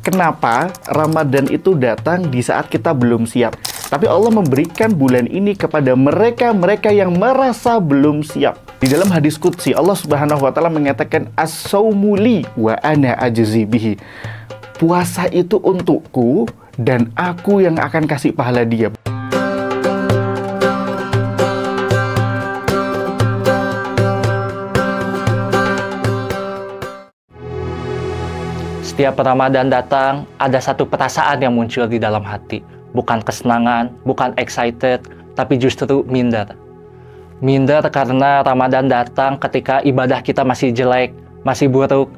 Kenapa Ramadan itu datang di saat kita belum siap? Tapi Allah memberikan bulan ini kepada mereka-mereka yang merasa belum siap. Di dalam hadis qudsi, Allah Subhanahu wa taala mengatakan as-saumu li wa ana ajzi bihi. Puasa itu untukku dan aku yang akan kasih pahala dia. Setiap Ramadan datang, ada satu perasaan yang muncul di dalam hati. Bukan kesenangan, bukan excited, tapi justru minder. Minder karena Ramadan datang ketika ibadah kita masih jelek, masih buruk.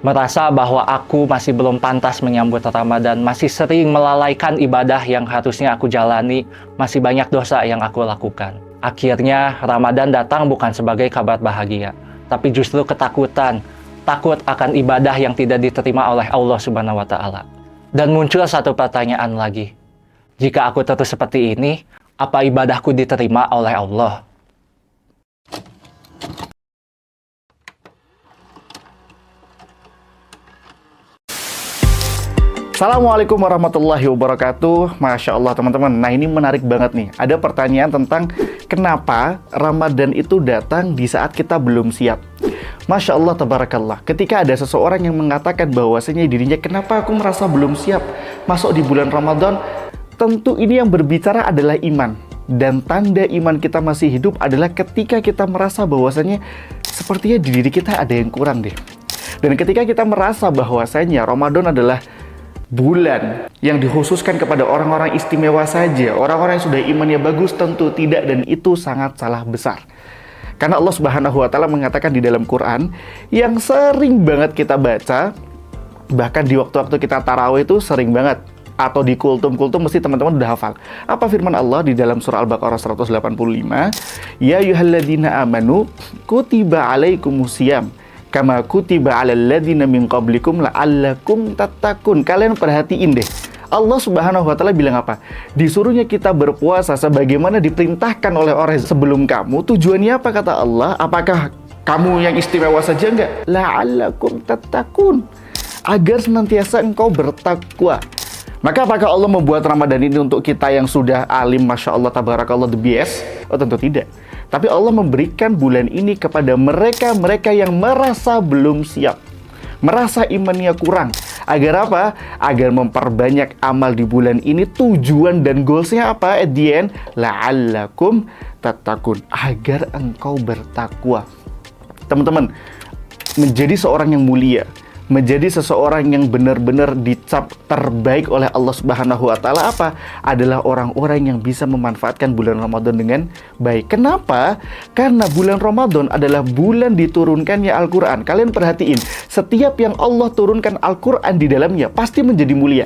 Merasa bahwa aku masih belum pantas menyambut Ramadan, masih sering melalaikan ibadah yang harusnya aku jalani, masih banyak dosa yang aku lakukan. Akhirnya, Ramadan datang bukan sebagai kabar bahagia, tapi justru ketakutan. Takut akan ibadah yang tidak diterima oleh Allah Subhanahu wa taala. Dan muncul satu pertanyaan lagi. Jika aku terus seperti ini, apa ibadahku diterima oleh Allah? Assalamualaikum warahmatullahi wabarakatuh. Masya Allah teman-teman. Nah ini menarik banget nih. Ada pertanyaan tentang kenapa Ramadan itu datang di saat kita belum siap. Masya Allah, tabarakallah. Ketika ada seseorang yang mengatakan bahwasanya dirinya, kenapa aku merasa belum siap masuk di bulan Ramadan? Tentu ini yang berbicara adalah iman. Dan tanda iman kita masih hidup adalah ketika kita merasa bahwasanya sepertinya di diri kita ada yang kurang deh. Dan ketika kita merasa bahwasanya Ramadan adalah bulan yang dikhususkan kepada orang-orang istimewa saja, orang-orang yang sudah imannya bagus, tentu tidak, dan itu sangat salah besar. Karena Allah Subhanahu wa taala mengatakan di dalam Quran yang sering banget kita baca, bahkan di waktu-waktu kita tarawih itu sering banget, atau di kultum-kultum mesti teman-teman udah hafal. Apa firman Allah di dalam surah Al-Baqarah 185? Ya ayyuhalladzina amanu kutiba alaikumusiyam kama kutiba alal ladzina min qablikum la'allakum tattaqun. Kalian perhatiin deh. Allah Subhanahu wa taala bilang apa? Disuruhnya kita berpuasa sebagaimana diperintahkan oleh orang sebelum kamu. Tujuannya apa kata Allah? Apakah kamu yang istimewa saja enggak? La'allakum tattaqun. Agar senantiasa engkau bertakwa. Maka apakah Allah membuat Ramadan ini untuk kita yang sudah alim, Masya Allah, tabarakallah, the best? Oh tentu tidak. Tapi Allah memberikan bulan ini kepada mereka-mereka yang merasa belum siap, merasa imannya kurang. Agar apa? Agar memperbanyak amal di bulan ini. Tujuan dan goalsnya apa? At the end, la'allakum tattaqun. Agar engkau bertakwa. Teman-teman, menjadi seorang yang mulia, menjadi seseorang yang benar-benar dicap terbaik oleh Allah Subhanahu wa taala apa? Adalah orang-orang yang bisa memanfaatkan bulan Ramadan dengan baik. Kenapa? Karena bulan Ramadan adalah bulan diturunkannya Al-Qur'an. Kalian perhatiin, setiap yang Allah turunkan Al-Qur'an di dalamnya pasti menjadi mulia.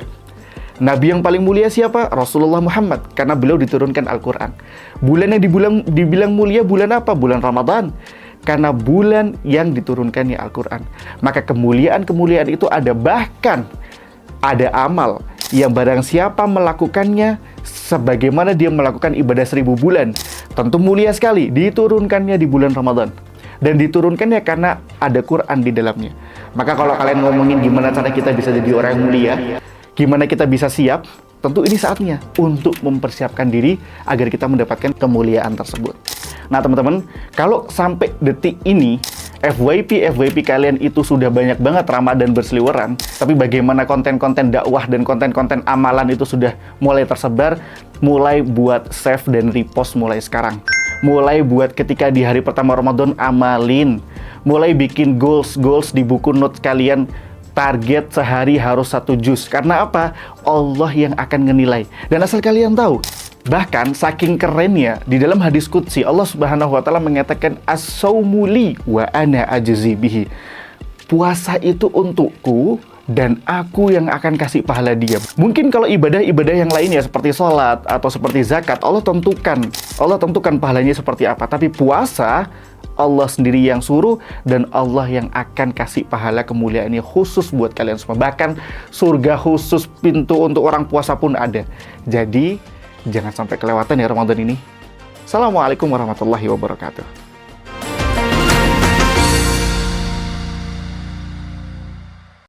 Nabi yang paling mulia siapa? Rasulullah Muhammad, karena beliau diturunkan Al-Qur'an. Bulan yang dibilang mulia bulan apa? Bulan Ramadan. Karena bulan yang diturunkannya Al-Quran. Maka kemuliaan-kemuliaan itu ada, bahkan ada amal yang barang siapa melakukannya sebagaimana dia melakukan ibadah 1000 bulan, tentu mulia sekali. Diturunkannya di bulan Ramadan. Dan diturunkannya karena ada Quran di dalamnya. Maka kalau kalian ngomongin gimana cara kita bisa jadi orang yang mulia, gimana kita bisa siap, tentu ini saatnya untuk mempersiapkan diri agar kita mendapatkan kemuliaan tersebut. Nah teman-teman, kalau sampai detik ini FYP kalian itu sudah banyak banget Ramadan berseliweran, tapi bagaimana konten-konten dakwah dan konten-konten amalan itu sudah mulai tersebar, mulai buat save dan repost mulai sekarang. Mulai buat ketika di hari pertama Ramadan amalin, mulai bikin goals di buku notes kalian. Target sehari harus 1 juz. Karena apa? Allah yang akan menilai. Dan asal kalian tahu, bahkan saking kerennya di dalam hadis qudsi Allah Subhanahu wa taala mengatakan as-saumu li wa ana ajzi bihi. Puasa itu untukku dan aku yang akan kasih pahala dia. Mungkin kalau ibadah-ibadah yang lainnya seperti sholat atau seperti zakat, Allah tentukan pahalanya seperti apa. Tapi puasa Allah sendiri yang suruh dan Allah yang akan kasih pahala kemuliaannya khusus buat kalian semua. Bahkan surga khusus pintu untuk orang puasa pun ada. Jadi jangan sampai kelewatan ya Ramadan ini. Assalamualaikum warahmatullahi wabarakatuh.